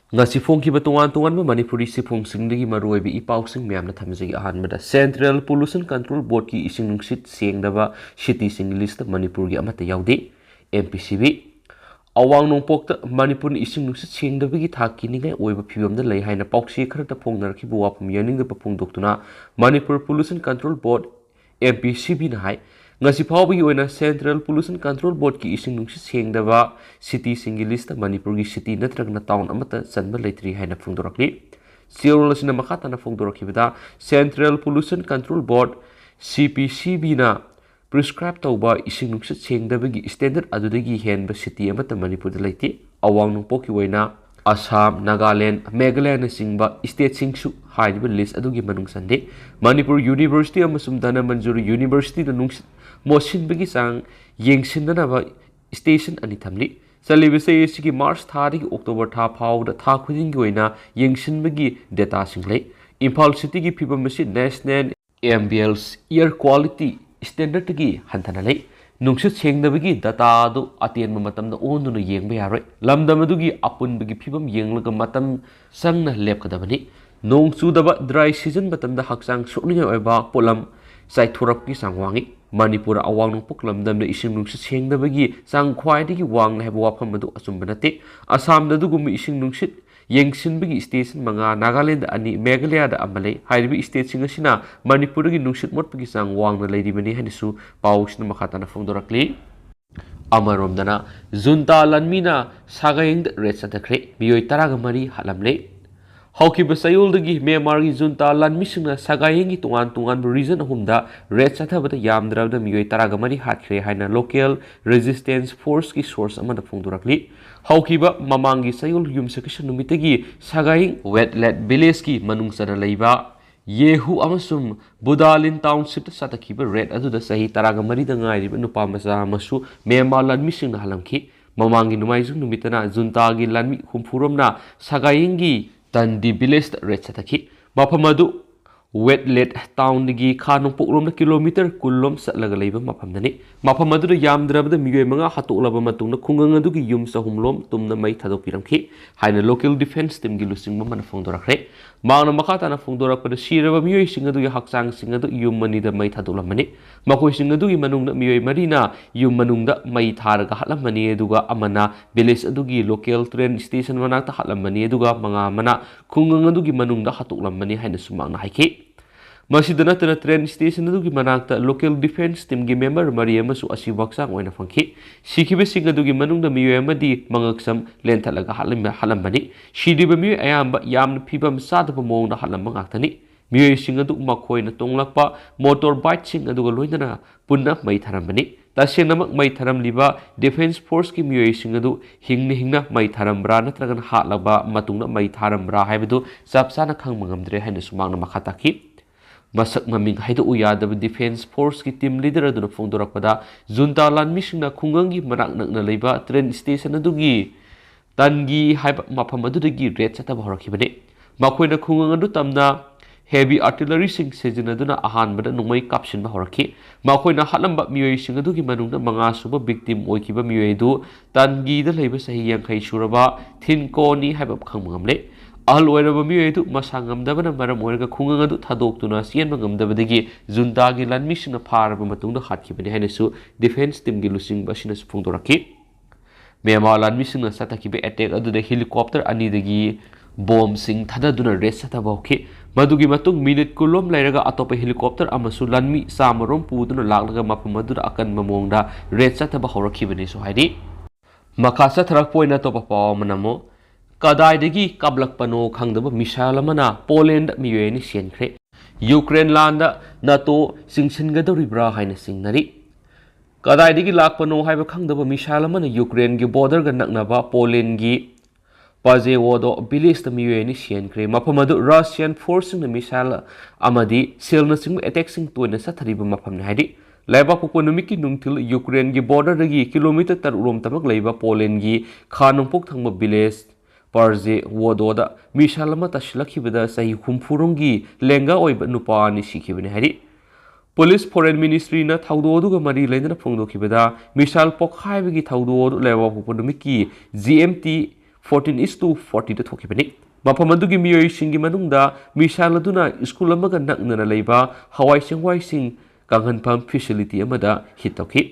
ngasi phongkiba tongan tongan Manipuri sifungsingdagi maruoibi ipausing miyamna thamjagi ahanbada Central Pollution Control Board ki ising nungsit sengdaba city sing list Manipur gi amata yaude MPCB awang nongpokta Manipur ni ising nungsit sengdabagi thakki ningai oiba phibamda lei haina paukse kharata phongnarki buwapum yaningda papungdoktuna Manipur Pollution Control Board MPCB na hai ngasi phawbagi oina Central Pollution Control Board ki ising nungsit sengdaba city singi list Manipur gi city natragna town amata sanba leitri haina phungdorakli Sirol asina makata na phongdorakibada Central Pollution Control Board CPCB na prescribe tauba ising nungsit sengdabagi standard adudagi henba city amata Manipur da leiti awang nungpoki oina Assam, Nagaland, Meghalaya na singba state singsu hainiba list adugi manung sande Manipur University amasum Dana Manjuri University na nungsit mosinbagi sang yengsindanaba station ani thamli salibase sigi March thari October tha phawda tha khuding gi oina yengsinbagi data singlei Imphal city gi phibam masi national ambient air quality standard gi hanthana lei nungsit sengdabagi data do atenba matamda onduna yengba yaroi lamdamadugi apunbagi phibam yenglaga matam sangna lepkadabani nong chudaba dry season matamda haksang sokninga oiba polam saithorapki sangwangi Manipur awang nungpok lamdamna ising nungsit sengdabagi sang khwaidagi wangna heba wafam adu asumba nate Assam dadugum ising nungsit yengsinbagi station manga Nagaland ani Meghalaya da amalei hairibi state singasina Manipur gi nungsit motpagi sang wangna leiribani hanisu pausna makhatana phongdorakli amaromdana Junta Lanmi na Sagaing da Raid Chathakhre miyoi taragamari halamle Haukiba sayuldagi Myanmar gi Junta Lanmi singna Sagaing gi tungan region ahumda Raid Chathabada yamdrabda miyoi taragamari hatkre haina local resistance force ki source amada phongdorakli Haukiba mamangi sayul yumsakisha numitagi Sagaing wetland village ki manungsana leiba Yehu amasum Budalin township satakiba red aduda sahi taragamari da ngairiba nupa masa masu Myanmar Lanmi singna halamki mamangi numaizung numitana Junta gi Lanmi humphuromna Sagaing gi Tandi village Raid Chathakhre mafamadu wetlet town digi khanong pokromna kilometer kullom satlaga leiba mafamdani mafamadu yamdrabda miyoi manga hatoklaba matungna khungang adugi yum sahumlom tumna mai thadokpiramkhi haina local defense team gi lusingba mana phongdorakre mangna makata na phongdorakpada siraba miyoi singadugi haksang singadu yum mani da mai thadoklamani makoi singadugi manungna miyoi marina yum manungda mai tharaga hatlamani eduga amana village adugi local train station manakta hatlamani eduga manga mana khungang adugi manungda hatoklamani haina sumangna haiki Masidana tana train station adugi manakta local defense team gi member mari amasu asiwaksang oina phangki sikibe singa adugi manungda miyoi amadi mangaksam lenthalaga halambani sidiba miyoi ayamba yamna phibam sadaba mongda halamba ngaktani miyoi singa adu makhoina tonglakpa motor bike sing aduga loinana punna mai tharambani tasengnamak mai tharamliba defense force ki miyoi sing adu hingna mai tharambra natragan hatlaba matungna mai tharambra haibadu sapsana khangmangamdre haina sumangna makhataki Masak maming haidu uyadaba defense force ki team leader aduna phongdorakpada Junta Lanmi singna khungangi manak nakna leiba train station adugi tangi haiba mafam adudagi Raid Chathaba horakibane makoina khungang adu tamna heavy artillery sing sejinaduna ahanbada nungmai kapsinba horakhi makoina hatlamba miyoi sing adugi manungna manga suba victim oikiba miyoi du tangi da leiba sahi yankhai suraba thinkoni haiba khangmangamle ahal oiraba miyoi du masangamdabana maram oiraga khungang adu thadoktuna sienba ngamdabadagi Junta gi Lanmi singna pharaba matungda hatkibani hainasu defense team gi lusingba sina phongdorakhi Myanmar Lanmi singna satakiba attack aduda helicopter ani dagi bomb sing thadaduna Raid Chathakhre hokhi madugi matung minute kulom lairaga atopa helicopter amasu Lanmi samarom puduna laklaga mapam aduda akan mamongda Raid Chathakhre horakhibani so haidi makasa tharak poina topa pawamanamo Kadaidagi kablakpano khangdaba missile amana Poland miyoi ni sienkhre Ukraine landa NATO singsingadoribra haina singnari Kadaidagi lakpano haiba khangdaba missile amana Ukraine gi border ga naknaba Poland gi Pajewodo village ta miyoi ni sienkhre mafamadu Russian force na missile amadi selna sing attack sing toina sathariba mafamne haidi Laiba Pokonomiki nungtil Ukraine gi border dagi kilometer tar rom tamak laiba Poland gi khanongpok thangba village Parje wododa misalama taslakibada sahi humfurongi lenga oiba nupani sikibani hari Police Foreign Ministry na thaudodu ga mari lainana phongdokibada misal pokhaibagi thaudodu lewa huponomiki GMT 14:40 da thokibani mafam adugi miyoi singi manungda misal aduna school amaga naknana leiba hawai sengwai sing kanghanpham facility amada hit tawki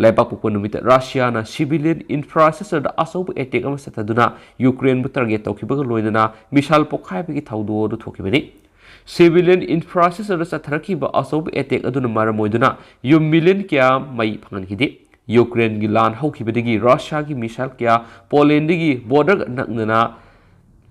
Lepak Pupunumita Russia na civilian infrastructure da asobu attack ama sataduna Ukraine bu target tawkibaga loinana misal pokhai bagi thawdo du thokibani civilian infrastructure da satharaki ba asobu attack aduna maramoiduna yum million kya mai phangan hidi Ukraine gi lan hawkibadagi Russia gi misal kya Poland gi border naknana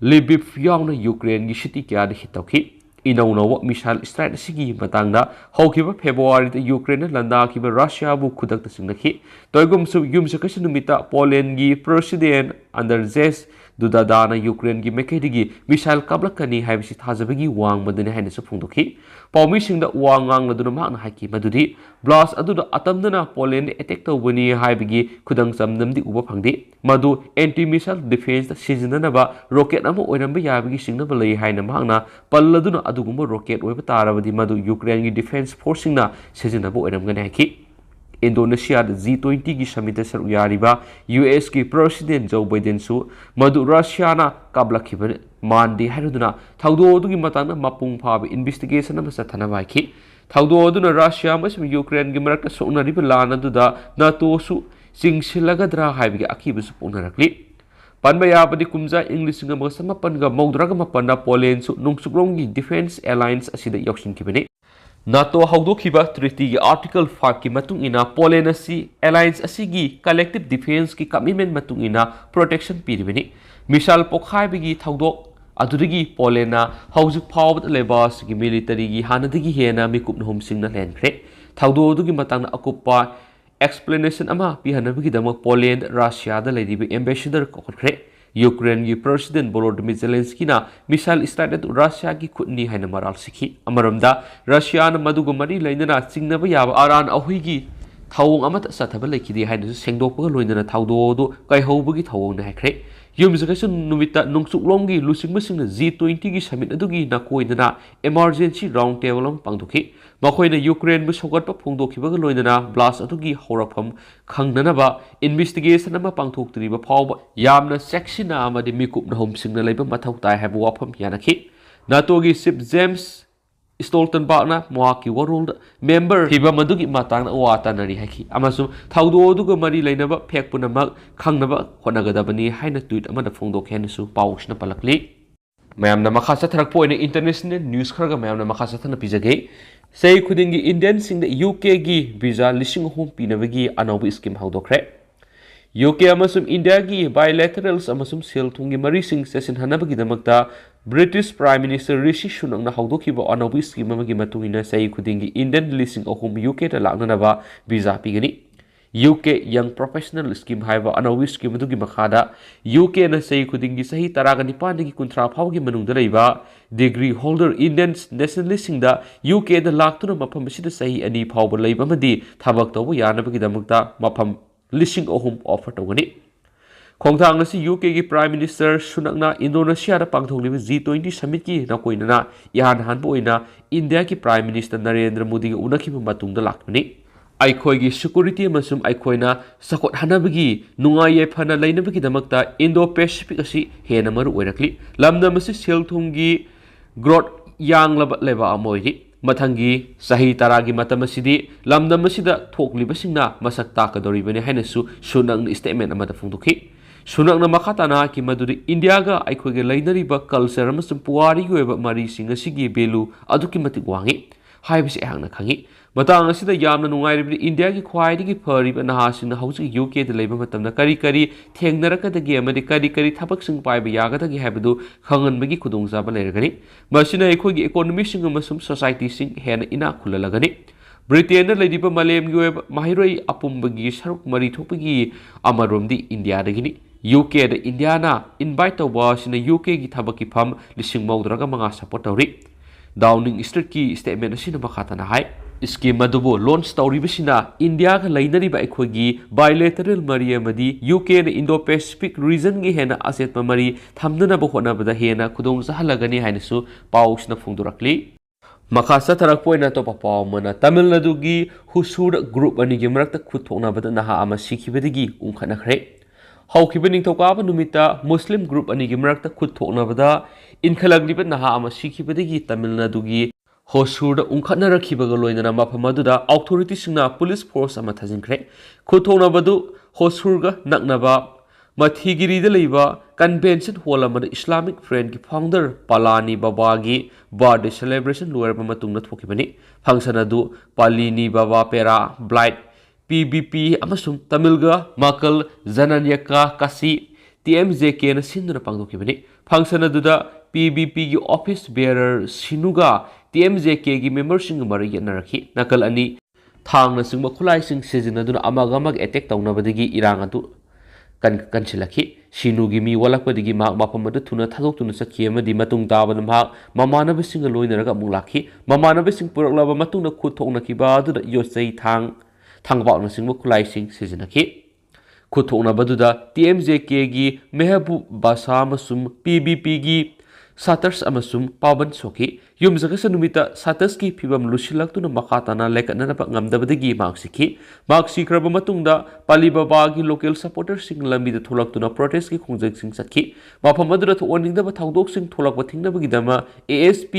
Lviv yauna Ukraine gi city kya da hitawki Inauna misal strike sigi matangda hawkiba February da Ukraine landa kiba Russia bu khudak singnaki toygum su yum sakasi numita Poland gi president Andrzej Dudadana Ukraine gi mekedigi misal kablakani haibisi thajabagi wang madani haina su phungdoki pawmi singda wangang laduna makna haki madudi blast aduda atamdana Poland attack tawbani haibigi khudang samnamdi uba phangdi madu anti missile defense da sizinanaba rocket ama oiramba yabigi singnaba lei haina makna palladuna adugumba rocket oiba tarabadi madu Ukraine gi defense force singna sizinaba oiramgani haki Indonesia G20 gi summit saru yariba US ki president Joe Biden su madu Russia na kablakhiba mandi hairuduna thawdo dugi matana mapung phab investigation ama sathana baiki thawdo duna Russia masum Ukraine gi marakta sonariba lana duda NATO su singsilagadra haibigi akibu su punarakli Panba yabadi kumza English nga mga samapan ga maudraga mapanda Poland su nungsugrong defense alliance asida yakshin kibini NATO hawdokhiba treaty gi article 5 ki matung ina Poland asi alliance asigi collective defense ki commitment matung ina protection piribini misal pokhai bigi thawdok adudigi Poland na hawjuk phawbat leba sigi military gi hanadigi hena mikup hom singna lenkhre thawdo dugi matang akupa explanation ama pihanabigi damak Poland Russia da ledibi ambassador kokhre Ukraine gi president Volodymyr Zelensky na misal started Russia gi khutni haina maral sikhi amaramda Russia na madugo mari lainana chingnaba yaba aran ahui gi thawong amata sathaba lekhidi haina sengdokpa loinana thawdo do kaihobagi thawong na haikre yumjagasun numita nungsuklom gi lusingmasing G20 gi summit adugi na koinana emergency round table am pangdokhi makoina Ukraine bu sogatpa phongdokhibaga loinana blast adugi horapham khangnanaba investigation ama pangthoktriba phawba yamna section amadi mikup na hom singna leiba mathau tai habu wafam yanakhi NATO gi ship James Stoltenberg na Moaki World member hiba madugi matang na wata nari haki amasum thawdo duga mari leinaba phek punamak khangnaba honagadabani haina tweet amada phongdok henasu pawsna palakli mayamna makha satharakpo ina international news kharaga mayamna makha sathana pijage sei khudingi Indian singda UK gi visa lising home pinabagi anobi scheme hawdokre UK amasum India gi bilaterals amasum sel thungi mari sing session hanabagi damakta British Prime Minister Rishi Sunak na hawdokhiba anobi scheme amagi matungina sei khudingi Indian lising ahum UK da laknanaba visa pigani UK Young Professional Scheme haiba anobi scheme dugi makhada UK na sei khudingi sahi taraga nipan gi kunthra phawgi manungda leiba degree holder Indians nationalist singda UK da laktuna mafam sida sahi ani phawba leiba madi thabak tawbu yanabagi damakta mafam lising ahum offer tawgani Khongthang asi UK gi Prime Minister Sunakna Indonesia da pangthokliba G20 summit ki na koinana yan hanbo ina India ki Prime Minister Narendra Modi gi unakhiba matungda lakmani Aikhoi gi security amasum aikhoina sakot hanabagi nungai phana leinabagi damakta Indo-Pacific asi hena maru oirakli lamna masi selthumgi growth yang leba amoidi mathangi sahi taragi matamasidi lamna masida thokliba singna masak takadoribani hainasu Sunak statement amada phungdokhi Sunakna makhatana ki maduri India ga aikhoge lainariba culture amasum puari goeba mari singa sigi belu aduki matik wangi haibisi ehangna khangi matang asida yamna nungairibri India gi khwaidi gi phariba nahasina hausi UK da leiba matamna kari thengnarakadagi amadi kari thabak sing paiba yagadagi haibadu khanganbagi khudongzaba leiragani masina aikhoge economy sing amasum society sing hena ina khulalagani Britain na leidiba malem gi web mahiroi apumbagi saruk mari thopagi amaromdi India dagini UK da India na invite tawba sina UK gi thabaki pham lising maudraga manga support tawri Downing Street ki statement asina makhatana hai scheme adubo launch tawribasina India ga lainariba aikhogi bilateral mari amadi UK na Indo-Pacific region gi hena aset mari thamdana ba honabada hena khudong sahalagani hainasu pausna phungdurakli Makasa tarak po na to papamana Tamil Nadu gi husur group ani gi marakta khuthokna bada naha ama sikhibadigi ungkhanakre ꯍꯧꯈꯤꯕ ꯅꯤꯡꯊꯧꯀꯥꯕ ꯅꯨꯃꯤꯠꯇ Muslim group ꯑꯅꯤꯒꯤ ꯃꯔꯛꯇ ꯈꯨꯠ ꯊꯣꯛꯅꯕꯗ ꯏꯟꯈꯠꯂꯛꯂꯤꯕ ꯅꯍꯥ ꯑꯃ ꯁꯤꯈꯤꯕꯗꯒꯤ ꯇꯥꯃꯤꯜ ꯅꯥꯗꯨꯒꯤ ꯍꯣꯁꯨꯔꯗ ꯎꯪꯈꯠꯅꯔꯛꯈꯤꯕꯒ ꯂꯣꯏꯅꯅ ꯃꯐꯝ ꯑꯗꯨꯗ ꯑꯣꯊꯣꯔꯤꯇꯤꯁꯤꯡꯅ ꯄꯨꯂꯤꯁ ꯐꯣꯔꯁ ꯑꯃ ꯊꯥꯖꯤꯟꯈ꯭ꯔꯦ꯫ ꯈꯨꯠ ꯊꯣꯛꯅꯕꯗꯨ ꯍꯣꯁꯨꯔꯒ ꯅꯛꯅꯕ ꯃꯊꯤꯒꯤꯔꯤꯗ ꯂꯩꯕ ꯀꯟꯚꯦꯟꯁꯟ ꯍꯣꯜ ꯑꯃꯗ ꯏꯁꯂꯥꯃꯤक ꯐ꯭ꯔꯦꯟꯒꯤ ꯐꯥꯎꯟꯗꯔ ꯄꯥꯂꯥꯅꯤ ꯕꯥꯕꯥꯒꯤ ꯕꯥꯔꯊꯗꯦ ꯁꯦꯂꯦꯕ꯭ꯔꯦꯁꯟ ꯂꯣꯏꯔꯕ ꯃꯇꯨꯡꯗ ꯊꯣꯛꯈꯤꯕꯅꯤ꯫ ꯐꯪꯁꯟ ꯑꯗꯨ ꯄꯥꯂꯤꯅꯤ ꯕꯥꯕꯥ ꯄꯦꯔꯥ ꯕ꯭ꯂꯥꯏꯠ PBP ꯑꯃꯁꯨꯡ ꯇꯃꯤꯜꯒ ꯃꯀꯜ ꯖꯅꯟꯌꯀꯥ ꯀꯥꯁꯤ TMJKꯅ ꯁꯤꯟꯗꯨꯅ ꯄꯥꯡꯊꯣꯛꯈꯤꯕꯅꯤ꯫ ꯐꯪꯁꯟ ꯑꯗꯨꯗ PBPꯒꯤ ꯑꯣꯐꯤꯁ ꯕꯦꯌꯔꯔ ꯁꯤꯅꯨꯒ TMJKꯒꯤ ꯃꯦꯝꯕꯔꯁꯤꯡꯒ ꯃꯔꯩ ꯌꯦꯠꯅꯔꯛꯈꯤ꯫ ꯅꯥꯀꯜ ꯑꯅꯤ ꯊꯥꯡꯅꯆꯤꯡꯕ ꯈꯨꯠꯂꯥꯏꯁꯤꯡ ꯁꯤꯖꯤꯟꯅꯗꯨꯅ ꯑꯃꯒ ꯑꯃꯒ ꯑꯦꯇꯦꯛ ꯇꯧꯅꯕꯗꯒꯤ ꯏꯔꯥꯡ ꯑꯗꯨ ꯀꯟꯁꯤꯜꯂꯛꯈꯤ꯫ ꯁꯤꯅꯨꯒꯤ ꯃꯤ ꯋꯥꯠꯂꯛꯄꯗꯒꯤ ꯃꯍꯥꯛ ꯃꯐꯝ ꯑꯗꯨ ꯊꯨꯅ ꯊꯥꯗꯣꯛꯇꯨꯅ ꯆꯠꯈꯤ ꯑꯃꯗꯤ ꯃꯇꯨꯡ ꯇꯥꯕꯗ ꯃꯍꯥꯛ ꯃꯃꯥꯟꯅꯕꯁꯤꯡꯒ ꯂꯣꯏꯅꯔꯒ ꯑꯃꯨꯛ ꯂꯥꯛꯈꯤ꯫ ꯃꯃꯥꯟꯅꯕꯁꯤꯡ ꯄꯨꯔꯛꯂꯕ ꯃꯇꯨꯡꯗ ꯈꯨꯠ ꯊꯣꯛꯅꯈꯤꯕ ꯑꯗꯨꯗ ꯌꯣꯠꯆꯩ ꯊꯥꯡꯕꯥꯛꯅꯆꯤꯡꯕ ꯈꯨꯠꯂꯥꯏꯁꯤꯡ ꯁꯤꯖꯤꯟꯅꯈꯤ꯫ ꯈꯨꯠ ꯊꯣꯛꯅꯕꯗꯨꯗ TMJKꯒꯤ ꯃꯦꯍꯕꯨꯕ ꯕꯥꯁꯥ ꯑꯃꯁꯨꯡ PBPꯒꯤ ꯁꯥꯇꯔꯁ ꯑꯃꯁꯨꯡ ꯄꯥꯕꯟ ꯁꯣꯛꯈꯤ꯫ ꯌꯨꯝꯁꯀꯩꯁ ꯅꯨꯃꯤꯠꯇ ꯁꯥꯇꯔꯁꯀꯤ ꯐꯤꯚꯝ ꯂꯨꯁꯤꯜꯂꯛꯇꯨꯅ ꯃꯈꯥ ꯇꯥꯅ ꯂꯩꯈꯠꯅꯕ ꯉꯝꯗꯕꯗꯒꯤ ꯃꯍꯥꯛ ꯁꯤꯈꯤ꯫ ꯃꯍꯥꯛ ꯁꯤꯈ꯭ꯔꯕ ꯃꯇꯨꯡꯗ ꯄꯥꯂꯤ ꯕꯥꯕꯥꯒꯤ ꯂꯣꯀꯦꯜ ꯁꯄꯣꯔꯇꯔꯁꯤꯡ ꯂꯝꯕꯤꯗ ꯊꯣꯛꯂꯛꯇꯨꯅ ꯄ꯭ꯔꯣꯇꯦꯁꯀꯤ ꯈꯣꯡꯖꯪꯁꯤꯡ ꯆꯠꯈꯤ꯫ ꯃꯐꯝ ꯑꯗꯨꯗ ꯊꯣꯛꯍꯟꯅꯤꯡꯗꯕ ꯊꯧꯗꯣꯛꯁꯤꯡ ꯊꯣꯛꯂꯛꯄ ꯊꯤꯡꯅꯕꯒꯤꯗꯃꯛ ASP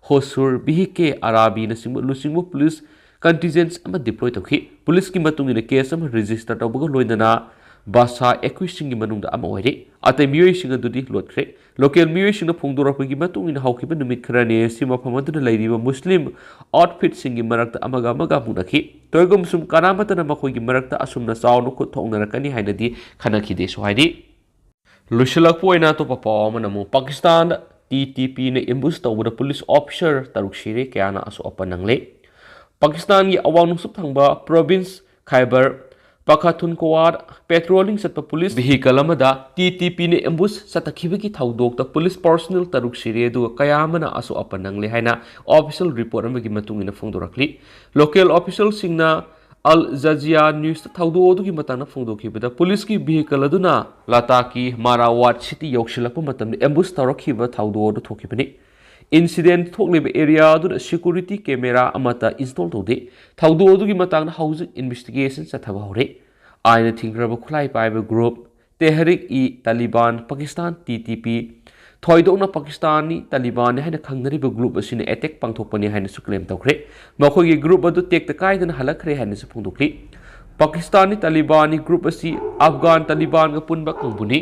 ꯍꯣꯁꯨꯔ BK ꯑꯔꯥꯕꯤꯅꯆꯤꯡꯕ ꯂꯨꯆꯤꯡꯕ ꯄꯨꯂꯤꯁ ꯀꯟꯇꯤꯟꯖꯦꯟꯁ ꯑꯃ ꯗꯤꯄ꯭ꯂꯣꯏ ꯇꯧꯈꯤ꯫ ꯄꯨꯂꯤꯁꯀꯤ ꯃꯇꯨꯡꯏꯟꯅ ꯀꯦꯁ ꯑꯃ ꯔꯦꯖꯤꯁꯇꯔ ꯇꯧꯕꯒ ꯂꯣꯏꯅꯅ ꯕꯥꯁꯥ ꯑꯦꯀ꯭ꯌꯨꯁꯁꯤꯡꯒꯤ ꯃꯅꯨꯡꯗ ꯑꯃ ꯑꯣꯏꯔꯦ꯫ ꯑꯇꯩ ꯃꯤꯑꯣꯏꯁꯤꯡ ꯑꯗꯨꯗꯤ ꯂꯣꯠꯈ꯭ꯔꯦ꯫ ꯂꯣꯀꯦꯜ ꯃꯤꯑꯣꯏꯁꯤꯡꯅ ꯐꯣꯡꯗꯣꯔꯛꯄꯒꯤ ꯃꯇꯨꯡꯏꯟꯅ ꯍꯧꯈꯤꯕ ꯅꯨꯃꯤꯠ ꯈꯔꯅꯤ ꯑꯁꯤ ꯃꯐꯝ ꯑꯗꯨꯗ ꯂꯩꯔꯤꯕ ꯃꯨꯁꯂꯤꯝ ꯑꯥꯎꯠꯐꯤꯠꯁꯤꯡꯒꯤ ꯃꯔꯛꯇ ꯑꯃꯒ ꯃꯨꯛꯅꯈꯤ꯫ ꯀꯔꯤꯒꯨꯝꯕꯁꯨꯝ ꯀꯅꯥꯃꯠꯇꯅ ꯃꯈꯣꯏꯒꯤ ꯃꯔꯛꯇ ꯑꯁꯨꯝꯅ ꯆꯥꯎꯅ ꯈꯨꯠ ꯊꯣꯛꯅꯔꯛꯀꯅꯤ ꯍꯥꯏꯅꯗꯤ ꯈꯟꯅꯈꯤꯗꯦꯁꯨ ꯍꯥꯏꯔꯤ꯫ ꯂꯣꯏꯁꯤꯜꯂꯛꯄ ꯑꯣꯏꯅ ꯑꯇꯣꯞꯄ ꯄꯥꯎ ꯑꯃꯅ ꯑꯃꯨꯛ ꯄꯥꯀꯤꯁꯇꯥꯟꯗ TTPꯅ ꯑꯦꯝꯕꯨꯁ ꯇꯧꯕꯗ ꯄꯨꯂꯤꯁ ꯑꯣꯐꯤꯁꯔ 6 ꯁꯤꯔꯦ, ꯀꯌꯥꯅ ꯑꯁꯣꯛ ꯑꯄꯟ ꯅꯪꯂꯦ꯫ ꯄꯥꯀꯤꯁꯇꯥꯟꯒꯤ ꯑꯋꯥꯡ ꯅꯣꯡꯆꯨꯞ ꯊꯪꯕ ꯄ꯭ꯔꯣꯚꯤꯟꯁ ꯈꯥꯏꯕꯔ ꯄꯈꯇꯨꯟꯈ꯭ꯋꯥꯗ ꯄꯦꯇ꯭ꯔꯣꯂꯤꯡ ꯆꯠꯄ ꯄꯨꯂꯤꯁ ꯚꯤꯍꯤꯀꯜ ꯑꯃꯗ TTPꯅ ꯑꯦꯝꯕꯨꯁ ꯆꯠꯊꯈꯤꯕꯒꯤ ꯊꯧꯗꯣꯛꯇ ꯄꯨꯂꯤꯁ ꯄꯥꯔꯁꯣꯅꯦꯜ 6 ꯁꯤꯔꯦ ꯑꯗꯨꯒ ꯀꯌꯥ ꯑꯃꯅ ꯑꯁꯣꯛ ꯑꯄꯟ ꯅꯪꯂꯦ ꯍꯥꯏꯅ ꯑꯣꯐꯤꯁꯤꯌꯦꯜ ꯔꯤꯄꯣꯔꯠ ꯑꯃꯒꯤ ꯃꯇꯨꯡꯏꯟꯅ ꯐꯣꯡꯗꯣꯔꯛꯂꯤ꯫ ꯂꯣꯀꯦꯜ ꯑꯣꯐꯤꯁꯤꯌꯦꯜꯁꯤꯡꯅ ꯑꯜ ꯖꯖꯤꯌꯥ ꯅ꯭ꯌꯨꯁꯇ ꯊꯧꯗꯣꯛ ꯑꯗꯨꯒꯤ ꯃꯇꯥꯡꯗ ꯐꯣꯡꯗꯣꯛꯈꯤꯕꯗ ꯄꯨꯂꯤꯁꯀꯤ ꯚꯤꯍꯤꯀꯜ ꯑꯗꯨꯅ ꯂꯗꯥꯈꯀꯤ ꯃꯥꯔꯥꯋꯥꯠ ꯁꯤꯇꯤ ꯌꯧꯁꯤꯜꯂꯛꯄ ꯃꯇꯝꯗ ꯑꯦꯝꯕꯨꯁ ꯇꯧꯔꯛꯈꯤꯕ ꯊꯧꯗꯣꯛ ꯑꯗꯨ ꯊꯣꯛꯈꯤꯕꯅꯤ꯫ ꯏꯟꯁꯤꯗꯦꯟꯠ ꯊꯣꯛꯂꯤꯕ ꯑꯦꯔꯤꯌꯥ ꯑꯗꯨꯗ ꯁꯦꯀ꯭ꯌꯨꯔꯤꯇꯤ ꯀꯦꯃꯦꯔꯥ ꯑꯃꯠꯇ ꯏꯟꯁꯇꯣꯜ ꯇꯧꯗꯦ꯫ ꯊꯧꯗꯣꯛ ꯑꯗꯨꯒꯤ ꯃꯇꯥꯡꯗ ꯍꯧꯖꯤꯛ ꯏꯟꯚꯦꯁꯇꯤꯒꯦꯁꯟ ꯆꯠꯊꯕ ꯍꯧꯔꯦ꯫ ꯑꯥꯏꯟꯅ ꯊꯤꯡꯈ꯭ꯔꯕ ꯈꯨꯠꯂꯥꯏ ꯄꯥꯏꯕ ꯒ꯭ꯔꯨꯞ ꯇꯦꯍꯔꯤꯛ-ꯏ-ꯇꯥꯂꯤꯕꯥꯟ ꯄꯥꯀꯤꯁꯇꯥꯟ TTP ꯊꯣꯏꯗꯣꯛꯅ ꯄꯥꯀꯤꯁꯇꯥꯅꯤ ꯇꯥꯂꯤꯕꯥꯟꯅꯤ ꯍꯥꯏꯅ ꯈꯪꯅꯔꯤꯕ ꯒ꯭ꯔꯨꯞ ꯑꯁꯤꯅ ꯑꯦꯇꯦꯛ ꯄꯥꯡꯊꯣꯛꯄꯅꯤ ꯍꯥꯏꯅꯁꯨ ꯀ꯭ꯂꯦꯝ ꯇꯧꯈ꯭ꯔꯦ꯫ ꯃꯈꯣꯏꯒꯤ ꯒ꯭ꯔꯨꯞ ꯑꯗꯨ ꯇꯦꯛꯇ ꯀꯥꯏꯗꯅ ꯍꯜꯂꯛꯈ꯭ꯔꯦ ꯍꯥꯏꯅꯁꯨ ꯐꯣꯡꯗꯣꯛꯂꯤ꯫ ꯄꯥꯀꯤꯁꯇꯥꯅꯤ ꯇꯥꯂꯤꯕꯥꯅꯤ ꯒ꯭ꯔꯨꯞ ꯑꯁꯤ ꯑꯐꯒꯥꯟ ꯇꯥꯂꯤꯕꯥꯟꯒ ꯄꯨꯟꯕ ꯀꯥꯡꯕꯨꯅꯤ꯫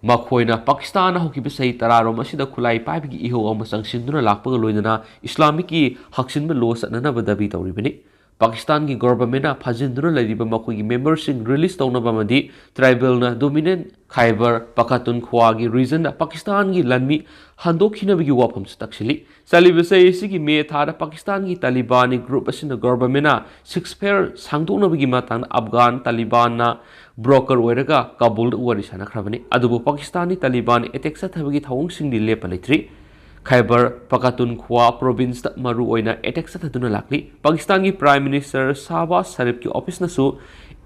ꯃꯈꯣꯏꯅ ꯄꯥꯀꯤꯁꯇꯥꯟꯅ ꯍꯧꯈꯤꯕ ꯆꯍꯤ 10 ꯑꯁꯤꯗ ꯈꯨꯠꯂꯥꯏ ꯄꯥꯏꯕꯒꯤ ꯏꯍꯧ ꯑꯃ ꯆꯪꯁꯤꯟꯗꯨꯅ ꯂꯥꯛꯄꯒ ꯂꯣꯏꯅꯅ ꯏꯁꯂꯥꯃꯤꯛꯀꯤ ꯍꯛꯁꯤꯟꯕ ꯂꯣ ꯆꯠꯅꯅꯕ ꯗꯥꯕꯤ ꯇꯧꯔꯤꯕꯅꯤ꯫ ꯄꯥꯀꯤꯁꯇꯥꯟꯒꯤ ꯒꯣꯚꯔꯟꯃꯦꯟꯠꯅ ꯐꯥꯖꯤꯟꯗꯨꯅ ꯂꯩꯔꯤꯕ ꯃꯈꯣꯏꯒꯤ ꯃꯦꯝꯕꯔꯁꯤꯡ ꯔꯤꯂꯤꯖ ꯇꯧꯅꯕ ꯑꯃꯗꯤ ꯇ꯭ꯔꯥꯏꯕꯦꯜꯅ ꯗꯣꯃꯤꯅꯦꯟꯠ ꯈꯥꯏꯕꯔ ꯄꯈꯇꯨꯟꯈ꯭ꯋꯥꯒꯤ ꯔꯤꯖꯟꯗ ꯄꯥꯀꯤꯁꯇꯥꯟꯒꯤ ꯂꯥꯟꯃꯤ ꯍꯟꯗꯣꯛꯈꯤꯅꯕꯒꯤ ꯋꯥꯐꯝꯁꯨ ꯇꯛꯁꯤꯜꯂꯤ꯫ ꯆꯠꯂꯤꯕ ꯆꯍꯤ ꯑꯁꯤꯒꯤ ꯃꯦ ꯊꯥꯗ ꯄꯥꯀꯤꯁꯇꯥꯟꯒꯤ ꯇꯥꯂꯤꯕꯥꯅꯤ ꯒ꯭ꯔꯨꯞ ꯑꯁꯤꯅ ꯒꯣꯚꯔꯟꯃꯦꯟꯠꯅ ꯁꯤꯖꯐꯥꯌꯔ ꯁꯥꯡꯗꯣꯛꯅꯕꯒꯤ ꯃꯇꯥꯡꯗ ꯑꯐꯒꯥꯟ ꯇꯥꯂꯤꯕꯥꯟꯅ ꯕ꯭ꯔꯣꯀꯔ ꯑꯣꯏꯔꯒ ꯀꯥꯕꯨꯜꯗ ꯋꯥꯔꯤ ꯁꯥꯅꯈ꯭ꯔꯕꯅꯤ꯫ ꯑꯗꯨꯕꯨ ꯄꯥꯀꯤꯁꯇꯥꯅꯤ ꯇꯥꯂꯤꯕꯥꯟꯅ ꯑꯦꯇꯦꯛ ꯆꯠꯊꯕꯒꯤ ꯊꯧꯑꯣꯡꯁꯤꯡꯗꯤ ꯂꯦꯞꯄ ꯂꯩꯇ꯭ꯔꯤ꯫ ꯈꯥꯏꯕꯔ ꯄꯈꯇꯨꯟꯈ꯭ꯋꯥ ꯄ꯭ꯔꯣꯚꯤꯟꯁꯇ ꯃꯔꯨꯑꯣꯏꯅ ꯑꯦꯇꯦꯛ ꯆꯠꯊꯗꯨꯅ ꯂꯥꯛꯂꯤ꯫ ꯄꯥꯀꯤꯁꯇꯥꯟꯒꯤ ꯄ꯭ꯔꯥꯏꯝ ꯃꯤꯅꯤꯁꯇꯔ ꯁꯍꯕꯥꯖ ꯁꯔꯤꯐꯀꯤ ꯑꯣꯐꯤꯁꯅꯁꯨ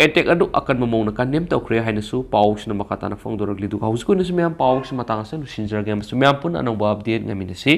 ꯑꯦꯇꯦꯛ ꯑꯗꯨ ꯑꯀꯟꯕ ꯃꯑꯣꯡꯗ ꯀꯟꯗꯦꯝ ꯇꯧꯈ꯭ꯔꯦ ꯍꯥꯏꯅꯁꯨ ꯄꯥꯎꯁꯤꯅ ꯃꯈꯥ ꯇꯥꯅ ꯐꯣꯡꯗꯣꯔꯛꯂꯤ꯫ ꯑꯗꯨꯒ ꯍꯧꯖꯤꯛ ꯑꯣꯏꯅꯁꯨ ꯃꯌꯥꯝ ꯄꯥꯎꯁꯤ ꯃꯇꯥꯡ ꯑꯁꯤꯗ ꯂꯣꯏꯁꯤꯟꯖꯔꯒꯦ ꯑꯃꯁꯨꯡ ꯃꯌꯥꯝ ꯄꯨꯟꯅ ꯑꯅꯧꯕ ꯑꯞꯗꯦꯠ ꯉꯥꯏꯃꯤꯟꯅꯁꯤ꯫